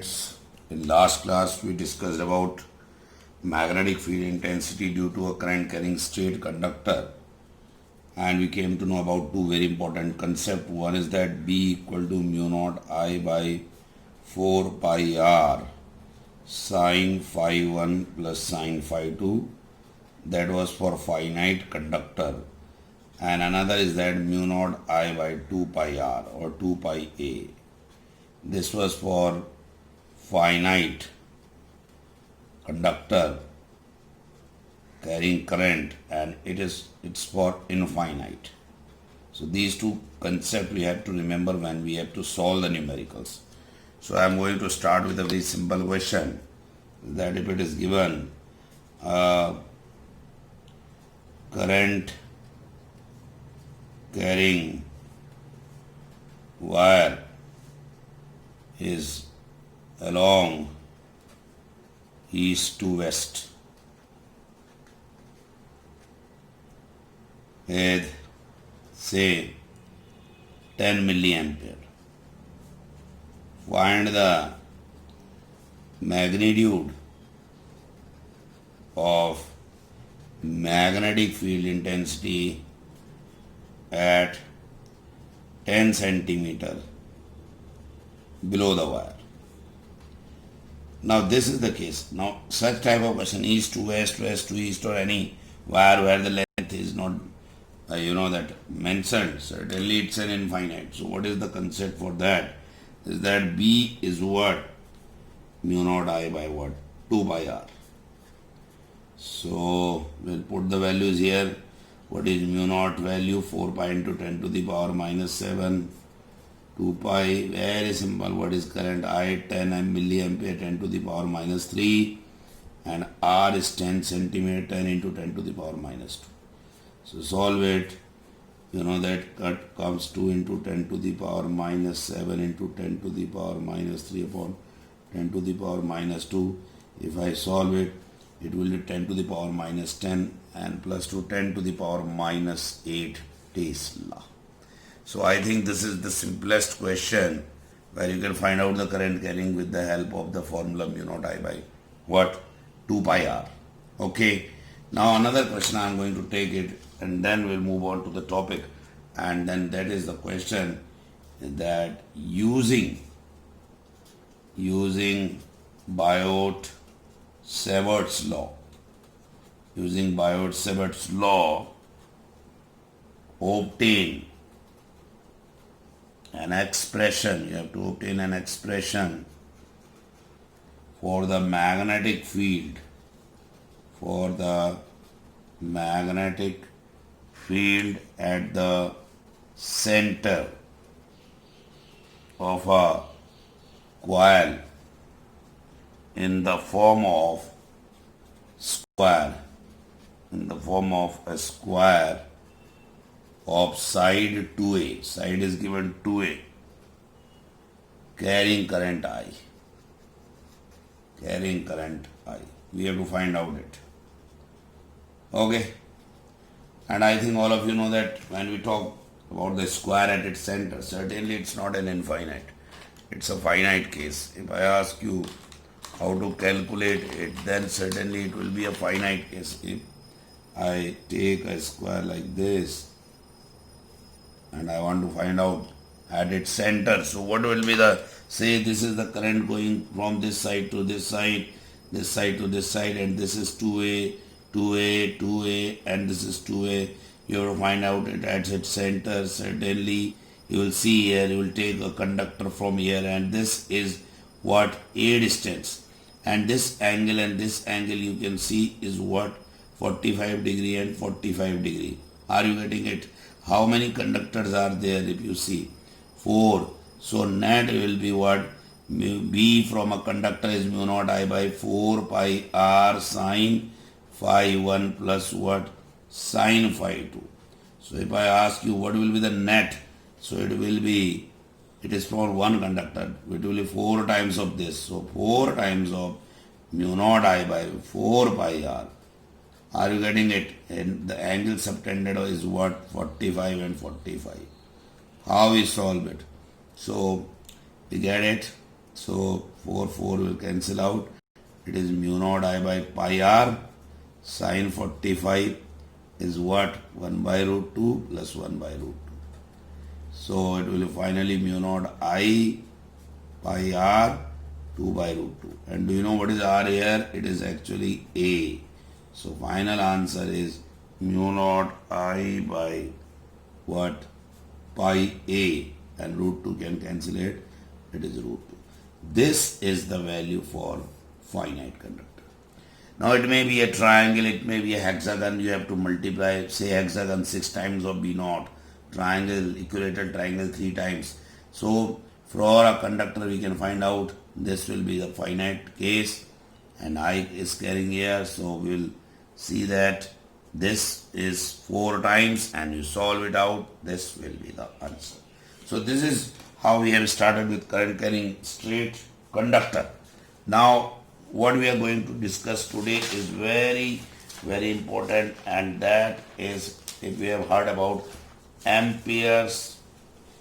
students, in last class we discussed about magnetic field intensity due to a current carrying straight conductor, and we came to know about two very important concepts. One is that B equal to mu naught I by 4 pi r sine phi 1 plus sine phi 2. That was for finite conductor. And another is that mu naught I by 2 pi r or 2 pi a. This was for finite conductor carrying current, and it's for infinite. So these two concepts we have to remember when we have to solve the numericals. So I am going to start with a very simple question, that if it is given current carrying wire is along east to west with say 10 milliampere. Find the magnitude of magnetic field intensity at 10 centimeter below the wire. Now this is the case. Now such type of question, east to west, west to east, or any wire where the length is not that mentioned, certainly it's an infinite. So what is the concept for that? Is that B is what? Mu naught I by what? 2 pi r. So we'll put the values here. What is mu naught value? 4 pi into 10 to the power minus 7. 2 pi, very simple. What is current? I, 10 milliampere, 10 to the power minus 3. And R is 10 centimeter, 10 into 10 to the power minus 2. So solve it. You know that cut comes 2 into 10 to the power minus 7 into 10 to the power minus 3 upon 10 to the power minus 2. If I solve it, it will be 10 to the power minus 10 and plus 2, 10 to the power minus 8 Tesla. So I think this is the simplest question where you can find out the current carrying with the help of the formula mu naught I by what? 2 pi r. Okay. Now another question, I am going to take it and then we'll move on to the topic, and then that is the question that using Biot-Savart's law, obtain an expression, you have to obtain an expression for the magnetic field, at the center of a coil in the form of a square of side 2A. Side is given 2A, carrying current I. We have to find out it. Okay. And I think all of you know that when we talk about the square at its center, certainly it's not an infinite. It's a finite case. If I ask you how to calculate it, then certainly it will be a finite case. If I take a square like this and I want to find out at its center, so what will be say this is the current going from this side to this side to this side, and this is 2A, and this is 2A. You have to find out it at its center. Certainly you will see here, you will take a conductor from here, and this is what? A distance. And this angle you can see is what? 45 degree and 45 degree. Are you getting it? How many conductors are there? If you see 4. So net will be what? B from a conductor is mu naught I by 4 pi r sine phi 1 plus what? Sine phi 2. So if I ask you what will be the net, so it is for one conductor, it will be 4 times of this. So 4 times of mu naught I by 4 pi r. Are you getting it? And the angle subtended is what? 45 and 45. How we solve it? So we get it. So 4 will cancel out. It is mu naught I by pi r. Sine 45 is what? 1 by root 2 plus 1 by root 2. So it will finally mu naught I pi r 2 by root 2. And do you know what is r here? It is actually a. So final answer is mu naught I by what? Pi a, and root 2 can cancel it. It is root 2. This is the value for finite conductor. Now it may be a triangle, it may be a hexagon. You have to multiply, say hexagon 6 times of B naught, triangle, equilateral triangle 3 times. So for a conductor we can find out this will be the finite case, and I is carrying here. So we will see that this is 4 times, and you solve it out, this will be the answer. So this is how we have started with current carrying straight conductor. Now what we are going to discuss today is very, very important, and that is, if we have heard about Amperes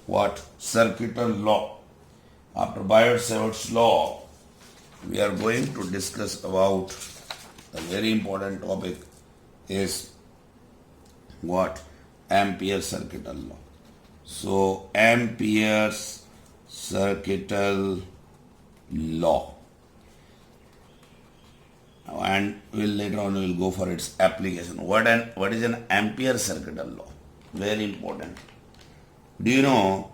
what? Circuital law. After Biot-Savart's law, we are going to discuss about a very important topic is what? Amperes circuital law. So Amperes circuital law, and later on we will go for its application. What is an Ampere circuital law? Very important. Do you know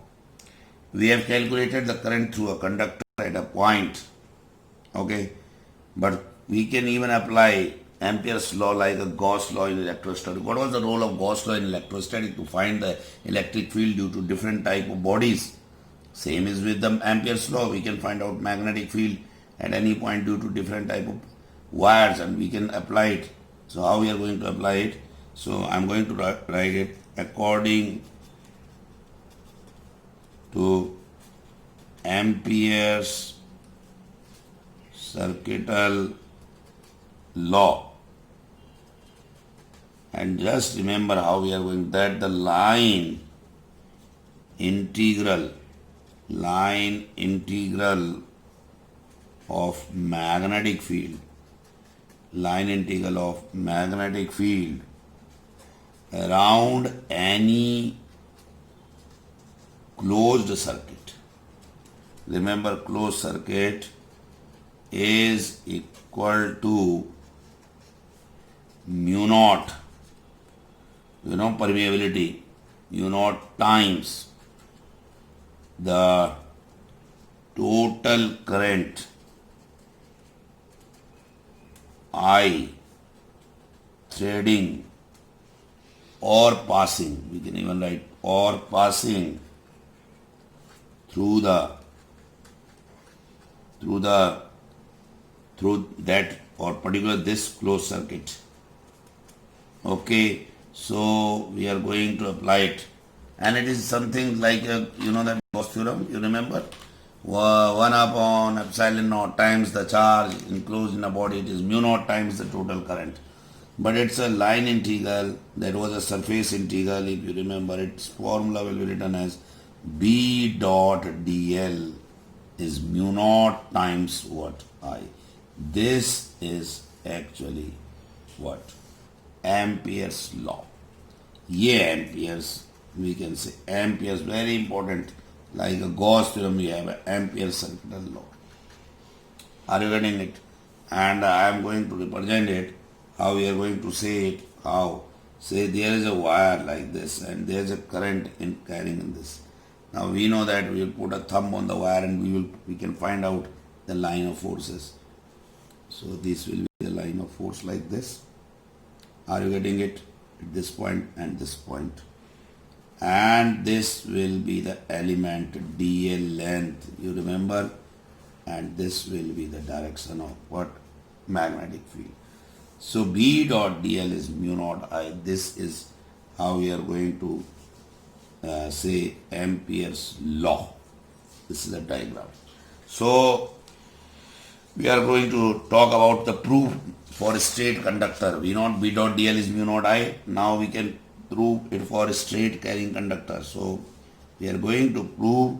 we have calculated the current through a conductor at a point, okay, but we can even apply Ampere's law like a Gauss law in electrostatic. What was the role of Gauss law in electrostatic? To find the electric field due to different type of bodies. Same is with the Ampere's law. We can find out magnetic field at any point due to different type of wires, and we can apply it. So how we are going to apply it? So I am going to write it according to Ampere's circuital law. And just remember how we are going, that the line integral of magnetic field, around any closed circuit. Remember, closed circuit is equal to mu naught, permeability, mu naught times the total current I threading or passing, we can even write or passing through that or particular this closed circuit. Okay, so we are going to apply it, and it is something like that Gauss theorem, you remember, 1 upon epsilon naught times the charge enclosed in a body. It is mu naught times the total current, but it's a line integral. That was a surface integral. If you remember, its formula will be written as B dot dl is mu naught times what? I. This is actually what? Ampere's law. Yeah, Ampere's, we can say Ampere's, very important. Like a Gauss theorem, we have an Ampere's circuital law. Are you getting it? And I am going to represent it. How we are going to say it? How? Say there is a wire like this, and there is a current carrying in this. Now we know that we will put a thumb on the wire, and we can find out the line of forces. So this will be the line of force like this. Are you getting it? At this point and this point. And this will be the element dl length, you remember, and this will be the direction of what? Magnetic field. So B dot dl is mu naught I. This is how we are going to say Ampere's law. This is a diagram. So we are going to talk about the proof for a straight conductor. We know B dot dl is mu naught I. Now we can prove it for a straight carrying conductor. So we are going to prove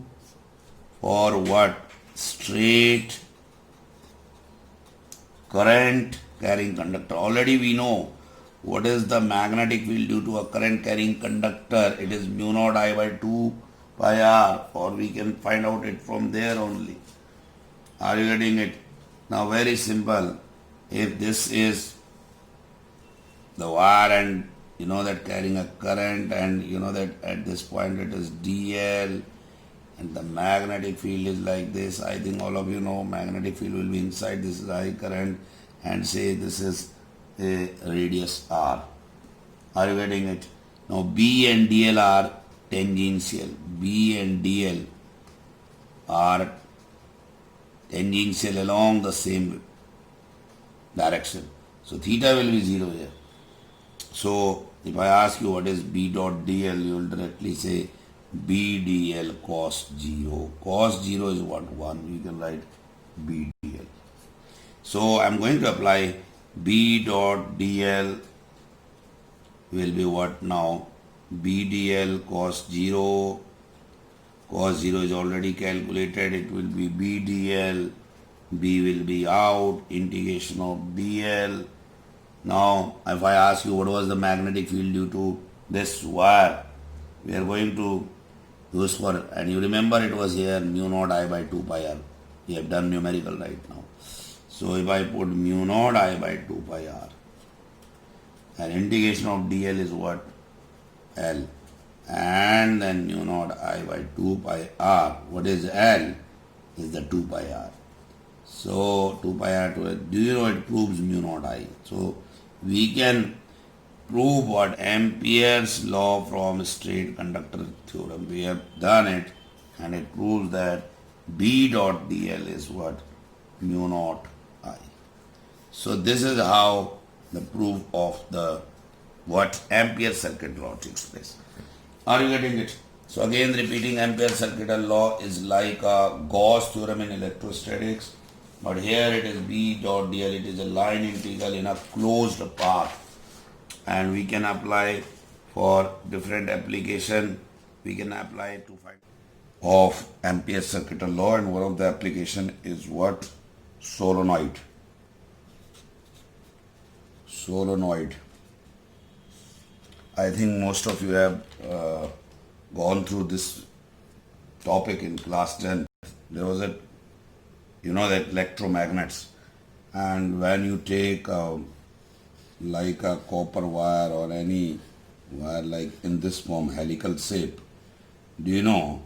for what? straight current carrying conductor. Already we know what is the magnetic field due to a current carrying conductor. It is mu naught I by 2 pi r, or we can find out it from there only. Are you getting it? Now very simple. If this is the wire and you know that carrying a current, and you know that at this point it is dl, and the magnetic field is like this. I think all of you know magnetic field will be inside. This is I current, and say this is a radius r. Are you getting it? Now B and dl are tangential. B and dl are tangential along the same direction. So theta will be 0 here. So if I ask you what is B dot dl, you will directly say B dl cos 0. Cos 0 is what? 1. You can write B dl. So I am going to apply B dot dl will be what now? B dl cos 0. Cos 0 is already calculated. It will be B dl. B will be out. Integration of dl. Now, if I ask you what was the magnetic field due to this wire, we are going to use for, and you remember it was here mu naught I by 2 pi r. We have done numerical right now. So if I put mu naught I by 2 pi r, and integration of dl is what? L. And then mu naught I by 2 pi r. What is L? Is the 2 pi r. So 2 pi r to it. Do you know it proves mu naught I? So we can prove what? Amperes law from straight conductor theorem. We have done it, and it proves that B dot dl is what? Mu naught I. So this is how the proof of the what? Ampere circuit law takes place. Are you getting it? So again repeating, Ampere circuital law is like a Gauss theorem in electrostatics, but here it is B dot dl. It is a line integral in a closed path, and we can apply for different application. We can apply it to find of Ampere circuital law, and one of the application is what? Solenoid. Solenoid. I think most of you have gone through this topic in class 10. There was a, you know, that electromagnets, and when you take like a copper wire or any wire like in this form, helical shape, do you know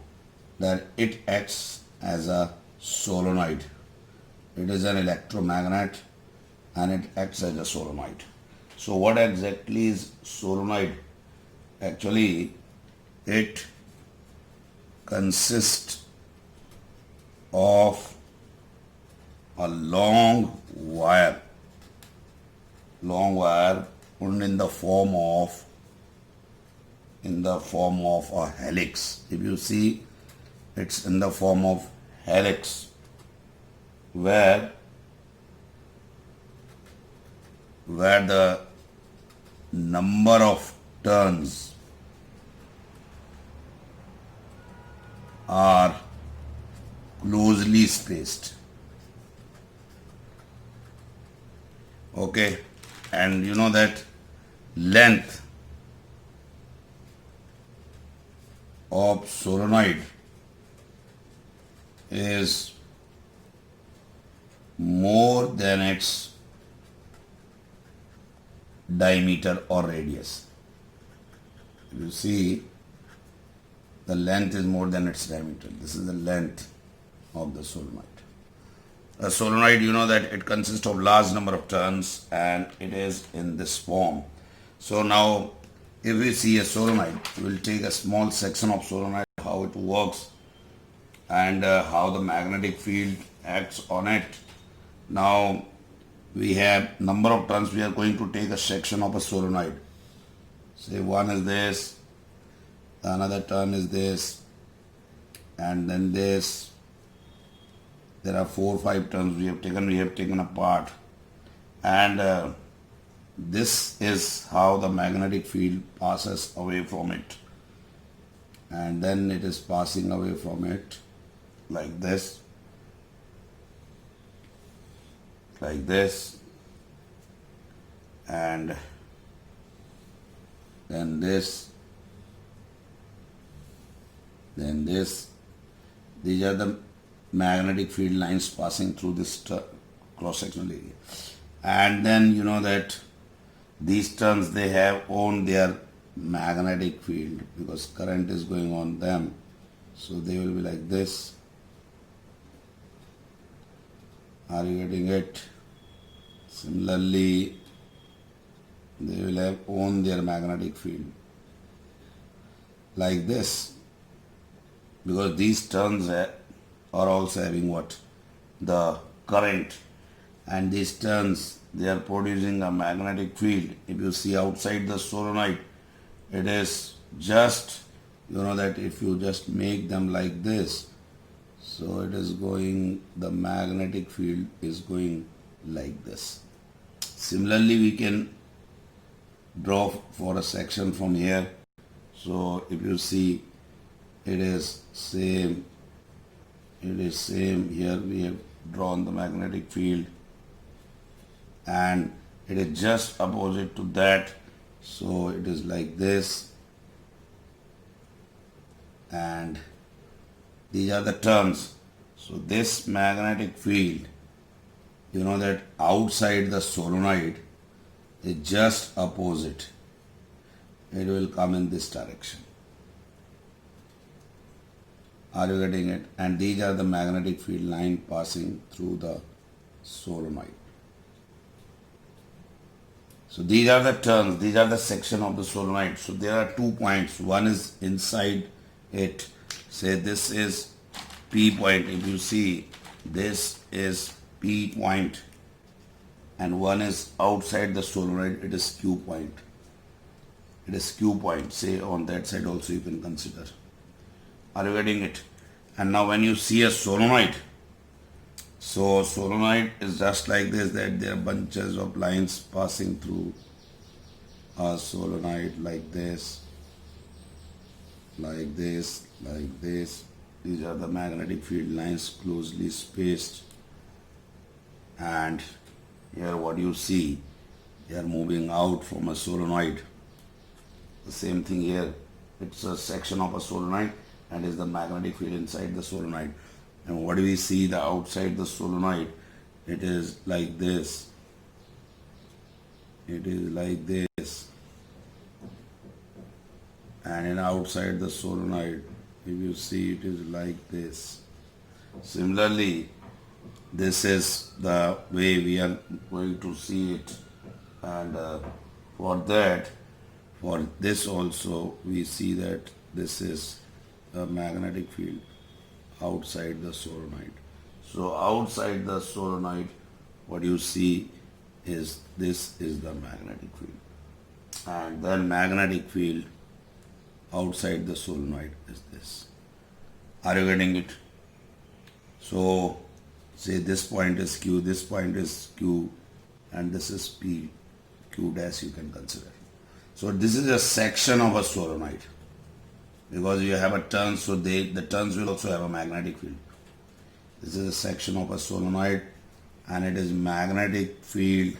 that it acts as a solenoid? It is an electromagnet and it acts as a solenoid. So what exactly is solenoid? Actually, it consists of a long wire put in the form of a helix. If you see, it's in the form of helix, where the number of turns are closely spaced. Okay, and you know that length of solenoid is more than its diameter or radius. You see, the length is more than its diameter. This is the length of the solenoid. A solenoid, you know that it consists of large number of turns, and it is in this form. So now, if we see a solenoid, we will take a small section of solenoid, how it works, and how the magnetic field acts on it. Now, we have number of turns. We are going to take a section of a solenoid. Say one is this, another turn is this, and then this. There are 4 or 5 turns we have taken apart, and this is how the magnetic field passes away from it, and then it is passing away from it like this, like this, and then this, then this. These are the magnetic field lines passing through this cross-sectional area. And then you know that these turns, they have own their magnetic field because current is going on them. So they will be like this. Are you getting it? Similarly, they will have own their magnetic field like this, because these turns are also having what? The current, and these turns, they are producing a magnetic field. If you see outside the solenoid, it is just, you know that if you just make them like this, so it is going, the magnetic field is going like this. Similarly, we can draw for a section from here. So if you see, it is same, here we have drawn the magnetic field, and it is just opposite to that, so it is like this, and these are the turns. So this magnetic field, you know that outside the solenoid is just opposite. It will come in this direction. Are you getting it? And these are the magnetic field line passing through the solenoid. So these are the turns, these are the section of the solenoid. So there are 2 points. One is inside it. Say this is P point. If you see, this is P point, and one is outside the solenoid, it is Q point. It is Q point. Say on that side also you can consider. Are you getting it? And now when you see a solenoid, so solenoid is just like this, that there are bunches of lines passing through a solenoid like this, like this, like this. These are the magnetic field lines closely spaced. And here what you see, they are moving out from a solenoid. The same thing here. It's a section of a solenoid and is the magnetic field inside the solenoid. And what do we see? The outside the solenoid, it is like this. It is like this. And in outside the solenoid, if you see, it is like this. Similarly, this is the way we are going to see it. And for this also, we see that this is a magnetic field outside the solenoid. So outside the solenoid, what you see is this is the magnetic field. And then magnetic field outside the solenoid is this. Are you getting it? So say this point is Q, this point is Q, and this is P, Q dash you can consider. So this is a section of a solenoid. Because you have a turn, so the turns will also have a magnetic field. This is a section of a solenoid, and it is magnetic field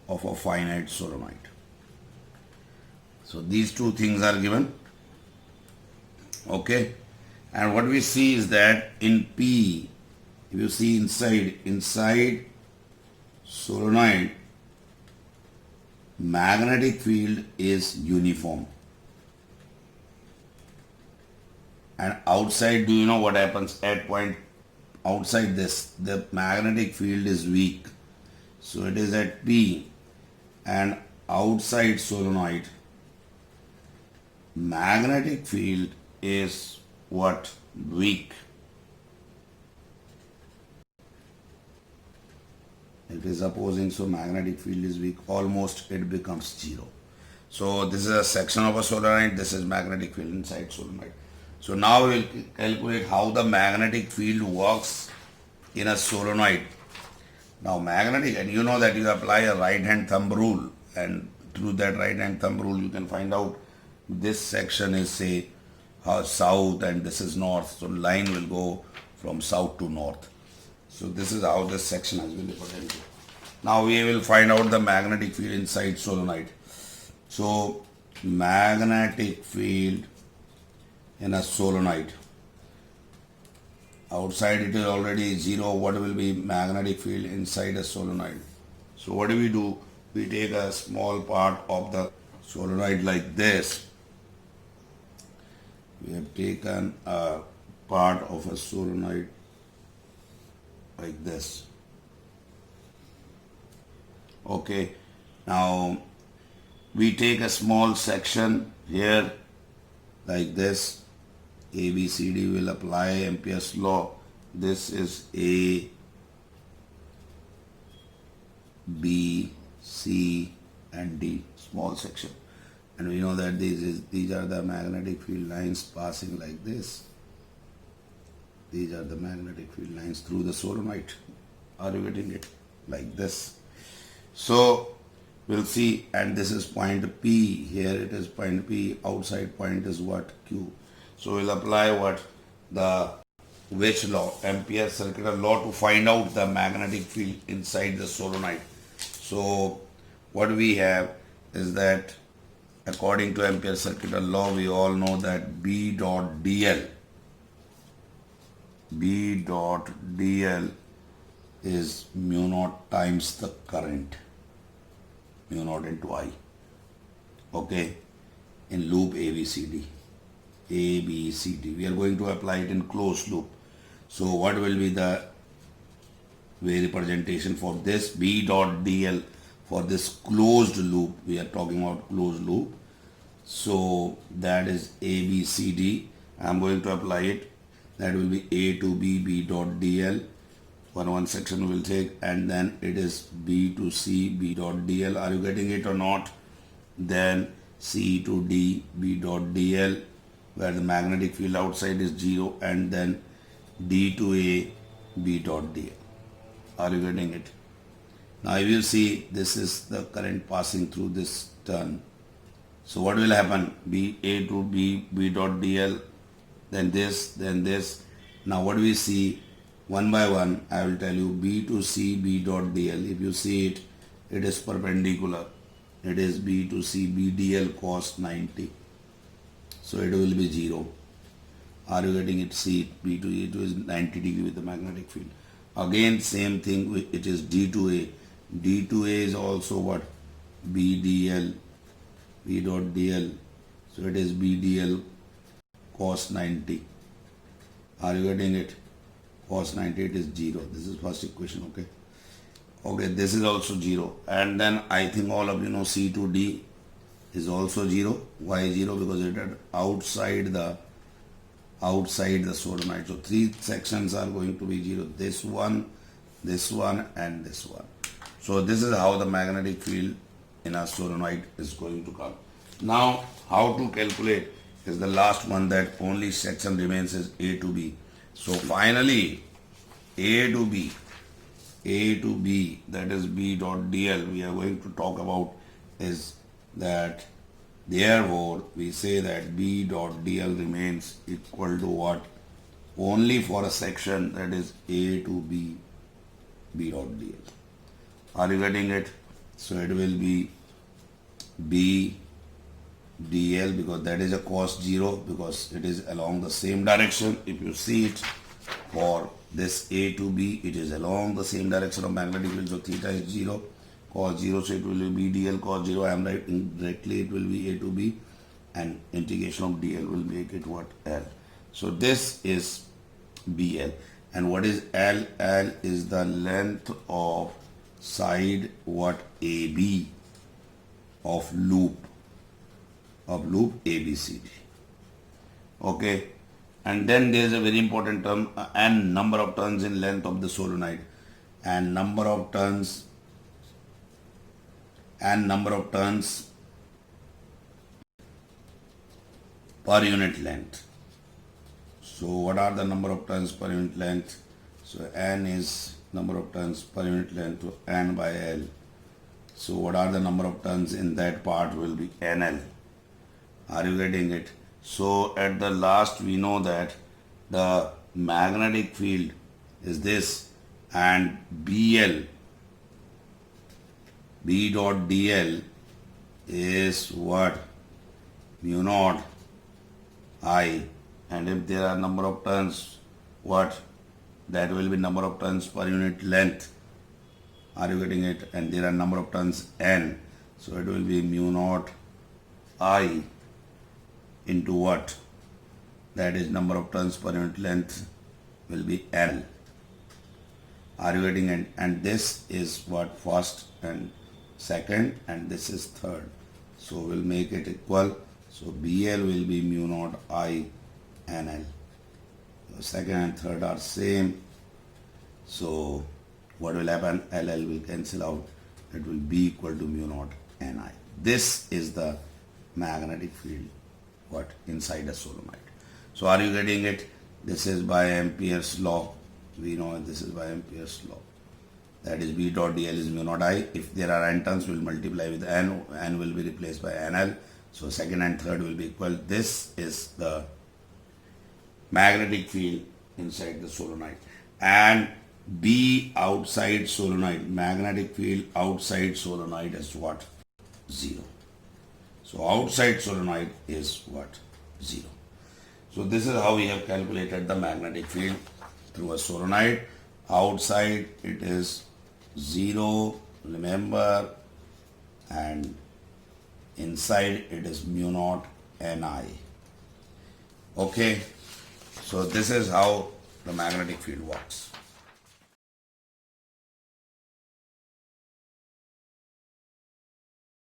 of a finite solenoid. So these 2 things are given. Okay. And what we see is that in P, if you see inside solenoid, magnetic field is uniform. And outside, do you know what happens at point outside this? The magnetic field is weak. So it is at P, and outside solenoid, magnetic field is what? Weak. It is opposing, so magnetic field is weak. Almost it becomes 0. So this is a section of a solenoid. This is magnetic field inside solenoid. So now we will calculate how the magnetic field works in a solenoid. Now magnetic, and you know that you apply a right hand thumb rule, and through that right hand thumb rule you can find out this section is say south and this is north. So line will go from south to north. So this is how this section has been represented. Now we will find out the magnetic field inside solenoid. So magnetic field in a solenoid. Outside it is already 0. What will be magnetic field inside a solenoid? So what do? We take a small part of the solenoid like this. We have taken a part of a solenoid like this. Okay. Now we take a small section here like this. A, B, C, D will apply Amperes law. This is A, B, C and D, small section. And we know that these are the magnetic field lines passing like this. These are the magnetic field lines through the solenoid. Are you getting it? Like this. So we'll see, and this is point P. Here it is point P. Outside point is what? Q. So we'll apply what? Which law? Ampere's circuital law to find out the magnetic field inside the solenoid. So what we have is that according to Ampere's circuital law, we all know that B dot dl is mu naught times the current, mu naught into I. Okay, in loop ABCD. ABCD. We are going to apply it in closed loop. So what will be the way representation for this? B dot dl for this closed loop. We are talking about closed loop. So that is ABCD. I am going to apply it. That will be A to B, B dot dl. One section we will take, and then it is B to C, B dot dl. Are you getting it or not? Then C to D, B dot dl, where the magnetic field outside is 0, and then D to A, B dot dl. Are you getting it? Now if you see, this is the current passing through this turn. So what will happen? B, A to B, B dot dl, then this, then this. Now what do we see? One by one, I will tell you. B to C, B dot dl. If you see it, it is perpendicular. It is B to C, B dl cos 90. So it will be 0. Are you getting it? See, B to A to is 90 degree with the magnetic field. Again, same thing. It is D to A. D to A is also what? B dl, B dot dl. So it is B dl cos 90. Are you getting it? Cos 90, it is 0. This is first equation, okay? Okay, this is also 0. And then I think all of you know C to D is also 0. Why 0? Because it is outside the solenoid. So 3 sections are going to be 0. This one, and this one. So this is how the magnetic field in a solenoid is going to come. Now, how to calculate is the last one, that only section remains is A to B. So finally, A to B, that is B dot dl, we are going to talk about is that, therefore we say that B dot dl remains equal to what? Only for a section, that is A to B, B dot dl. Are you getting it? So it will be B dl, because that is a cos 0, because it is along the same direction. If you see it, for this A to B, it is along the same direction of magnetic field. So theta is 0, cos 0, so it will be B dl cos 0. I am writing directly, it will be A to B, and integration of dl will make it what? L. So this is BL. And what is L? L is the length of side what? AB of loop ABCD. Okay. And then there is a very important term, n number of turns in length of the solenoid, and number of turns per unit length. So what are the number of turns per unit length? So n is number of turns per unit length, so n by L. So what are the number of turns in that part will be NL. Are you getting it? So at the last we know that the magnetic field is this, and BL, B dot dl is what? Mu naught I, and if there are number of turns, what? That will be number of turns per unit length. Are you getting it? And there are number of turns n, so it will be mu naught I into what? That is number of turns per unit length will be L. Are you getting it? And this is what? First and second, and this is third. So we'll make it equal. So BL will be mu naught I NL. The second and third are same. So what will happen? LL will cancel out. It will be equal to mu naught Ni. This is the magnetic field, what? Inside a solenoid. So are you getting it? This is by Amperes law. We know this is by Amperes law. That is B dot dl is mu naught I. If there are n turns, we'll multiply with n. N will be replaced by NL. So second and third will be equal. This is the magnetic field inside the solenoid. And B outside solenoid, magnetic field outside solenoid is what? 0. So outside solenoid is what? 0. So this is how we have calculated the magnetic field through a solenoid. Outside it is 0, remember, and inside it is mu naught Ni. Okay, so this is how the magnetic field works.